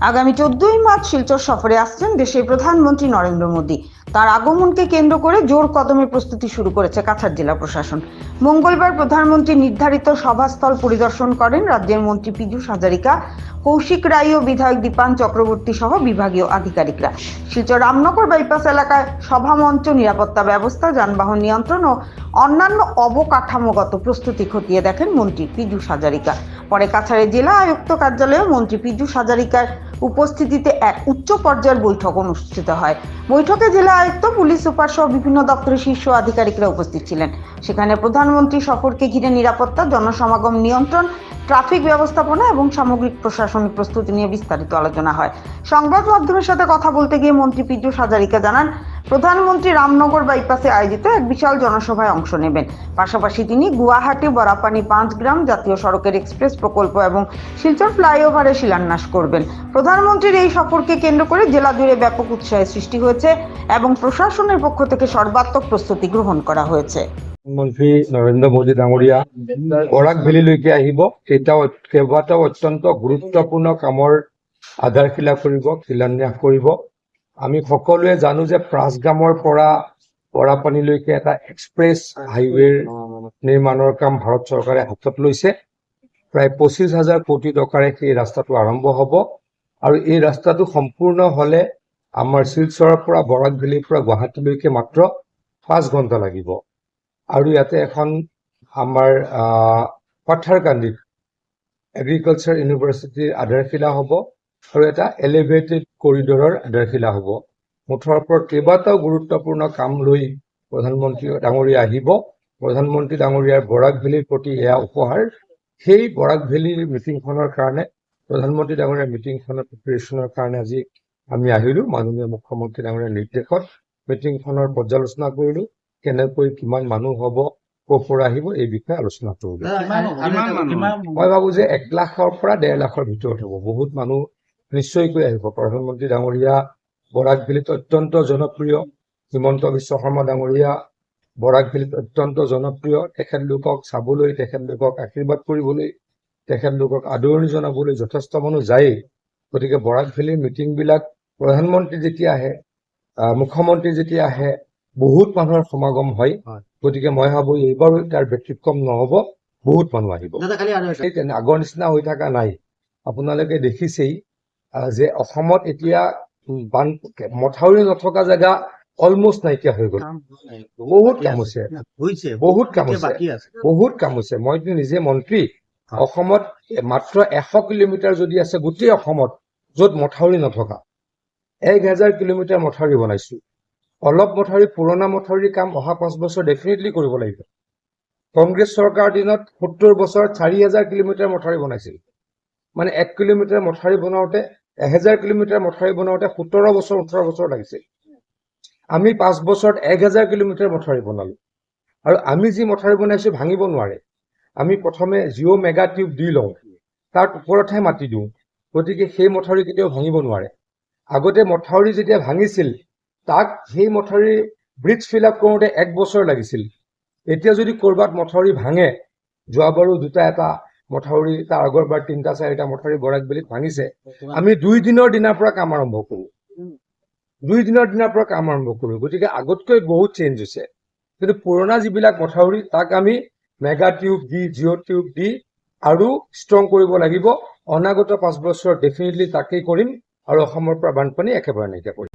আগামী 14ই মার্চ শিলচর সফরে আসছেন দেশের প্রধানমন্ত্রী নরেন্দ্র মোদী। তার আগমনকে কেন্দ্র করে জোর কদমে প্রস্তুতি শুরু করেছে কাছাড় জেলা প্রশাসন। মঙ্গলবার প্রধানমন্ত্রী নির্ধারিত সভাস্থল পরিদর্শন করেন রাজ্যের মন্ত্রী পীযূষ হাজারিকা, কৌশিক রায় ও বিধায়ক দীপান চক্রবর্তী সহ বিভাগীয় আধিকারিকরা। শিলচর রামনগর বাইপাস এলাকায় সভামঞ্চ, নিরাপত্তা ব্যবস্থা, যানবাহন নিয়ন্ত্রণ ও অন্যান্য অবকাঠামোগত প্রস্তুতি খতিয়ে দেখেন মন্ত্রী পীযূষ হাজারিকা। পরে কাছাড়ের জেলা আয়ুক্ত কার্যালয়ে মন্ত্রী পীযূষ হাজারিকার উপস্থিতিতে এক উচ্চ পর্যায়ের বৈঠক অনুষ্ঠিত হয়। বৈঠকে জেলা আয়ুক্ত, পুলিশ সুপার সহ বিভিন্ন দপ্তরের শীর্ষ আধিকারিকরা উপস্থিত ছিলেন। সেখানে প্রধানমন্ত্রী সফরকে ঘিরে নিরাপত্তা, জনসমাগম নিয়ন্ত্রণ, ট্রাফিক ব্যবস্থাপনা এবং সামগ্রিক প্রশাসনিক প্রস্তুতি নিয়ে বিস্তারিত আলোচনা হয়। সংবাদ মাধ্যমের সাথে কথা বলতে গিয়ে মন্ত্রী পীযূষ হাজারিকা জানান, প্রধানমন্ত্রী রামনগর বাইপাসে আয়োজিত এক বিশাল জনসভায় অংশ নেবেন। পাশাপাশি তিনি গুয়াহাটি বরাপানি 5 গ্রাম জাতীয় সড়কের এক্সপ্রেস প্রকল্প এবং শিলচর ফ্লাইওভারের শিলান্যাস করবেন। প্রধানমন্ত্রীর এই সফরকে কেন্দ্র করে জেলা জুড়ে ব্যাপক উৎসাহের সৃষ্টি হয়েছে এবং প্রশাসনের পক্ষ থেকে সর্বাত্মক প্ৰস্তুতি গ্ৰহণ কৰা হয়েছে। মন্ত্ৰী নৰেন্দ্ৰ মোদী ডাঙৰীয়া বৰাক ভেলীলৈকে আহিব। কেইবাটাও অত্যন্ত গুৰুত্বপূৰ্ণ কামৰ আধাৰশিলা কৰিব, শিলান্যাস কৰিব। আমি সকলোৱে জানো যে প্ৰাচগামৰ পৰা বৰাপানীলৈকে এটা এক্সপ্ৰেছ হাইৱেৰ নিৰ্মাণৰ কাম ভাৰত চৰকাৰে হাতত লৈছে। প্ৰায় 25,000 কোটি টকাৰে সেই ৰাস্তাটো আৰম্ভ হ'ব আৰু এই ৰাস্তাটো সম্পূৰ্ণ হ'লে আমাৰ শিলচৰৰ পৰা বৰাক ভেলীৰ পৰা গুৱাহাটীলৈকে মাত্ৰ 5 ঘণ্টা লাগিব। আৰু ইয়াতে এখন আমাৰ পাথাৰকান্দিত এগ্ৰিকালচাৰ ইউনিভাৰ্চিটিৰ আধাৰশিলা হ'ব আৰু এটা এলিভেটেড কৰিডৰৰ আধাৰশিলা হ'ব। মুঠৰ ওপৰত কেইবাটাও গুৰুত্বপূৰ্ণ কাম লৈ প্ৰধানমন্ত্ৰী ডাঙৰীয়া আহিব। প্ৰধানমন্ত্ৰী ডাঙৰীয়াৰ বৰাক ভেলীৰ প্ৰতি এয়া উপহাৰ। সেই বৰাক ভেলীৰ মিটিংখনৰ কাৰণে, প্ৰধানমন্ত্ৰী ডাঙৰীয়াৰ মিটিংখনৰ প্ৰিপেৰেশ্যনৰ কাৰণে আজি আমি আহিলোঁ। মাননীয় মুখ্যমন্ত্ৰী ডাঙৰীয়াৰ নিৰ্দেশত মিটিংখনৰ পৰ্যালোচনা কৰিলোঁ। কেনেকৈ কিমান মানুহ হ'ব, ক'ৰ পৰা আহিব, এই বিষয়ে আলোচনা কৰিলোঁ। মই ভাবোঁ যে 1 লাখৰ পৰা 1.5 লাখৰ ভিতৰত হ'ব। বহুত মানুহ নিশ্চয়কৈ আহিব। প্ৰধানমন্ত্ৰী ডাঙৰীয়া বৰাক ভেলীত অত্যন্ত জনপ্ৰিয়। হিমন্ত বিশ্ব শৰ্মা ডাঙৰীয়া বৰাক ভেলীত অত্যন্ত জনপ্ৰিয়। তেখেতলোকক চাবলৈ, তেখেতলোকক আশীৰ্বাদ কৰিবলৈ, তেখেতলোকক আদৰণি জনাবলৈ যথেষ্ট মানুহ যায়েই। গতিকে বৰাক ভেলীৰ মিটিংবিলাক প্ৰধানমন্ত্ৰী যেতিয়া আহে, মুখ্যমন্ত্ৰী যেতিয়া আহে, বহুত মানুহৰ সমাগম হয়। গতিকে মই ভাবোঁ এইবাৰো তাৰ ব্যতিক্ৰম নহ'ব, বহুত মানুহ আহিব। আগৰ নিচিনা হৈ থকা নাই। আপোনালোকে দেখিছেই যে অসমত এতিয়া মথাউৰি নথকা জেগা অলমষ্ট নাইকিয়া হৈ গ'ল। বহুত কাম হৈছে, বহুত কাম হৈছে, বহুত কাম হৈছে। মইতো নিজে মন্ত্ৰী। অসমত মাত্ৰ 100 কিলোমিটাৰ যদি আছে গোটেই অসমত, য'ত মথাউৰি নথকা, 1000 কিলোমিটাৰ মথাউৰি বনাইছোঁ। অলপ মথাউৰি, পুৰণা মথাউৰিৰ কাম অহা 5 বছৰ ডেফিনেটলি কৰিব লাগিব। কংগ্ৰেছ চৰকাৰৰ দিনত 70 বছৰত 4000 কিলোমিটাৰ মথাউৰি বনাইছিল। মানে 1 কিলোমিটাৰ মথাউৰি বনাওঁতে, 1000 কিলোমিটাৰ মথাউৰি বনাওঁতে 17 বছৰ 18 বছৰ লাগিছিল। আমি 5 বছৰত 1000 কিলোমিটাৰ মথাউৰি বনালোঁ। আৰু আমি যি মথাউৰি বনাইছোঁ ভাঙিব নোৱাৰে। আমি প্ৰথমে জিঅ' মেগা টিউব দি লওঁ, তাৰ ওপৰতহে মাটি দিওঁ। গতিকে সেই মথাউৰি কেতিয়াও ভাঙিব নোৱাৰে। আগতে মথাউৰি যেতিয়া ভাঙিছিল, তাক সেই মথাউৰি ব্ৰিজ ফিল আপ কৰোঁতে 1 বছৰ লাগিছিল। এতিয়া যদি ক'ৰবাত মথাউৰি ভাঙে, যোৱাবাৰো 2-এটা মথাউৰি, তাৰ আগৰবাৰ 3-4টা মথাউৰি বৰাক ভেলীত ভাঙিছে, আমি 2 দিনৰ দিনাৰ পৰা কাম আৰম্ভ কৰোঁ। 2 দিনৰ দিনাৰ পৰা কাম আৰম্ভ কৰোঁ। গতিকে আগতকৈ বহুত চেঞ্জ হৈছে। কিন্তু পুৰণা যিবিলাক মথাউৰি, তাক আমি মেগা টিউব দি, জিঅ' টিউব দি আৰু ষ্ট্ৰং কৰিব লাগিব। অনাগত 5 বছৰত ডেফিনেটলি তাকেই কৰিম আৰু অসমৰ পৰা বানপানী একেবাৰে নাইকিয়া কৰিম।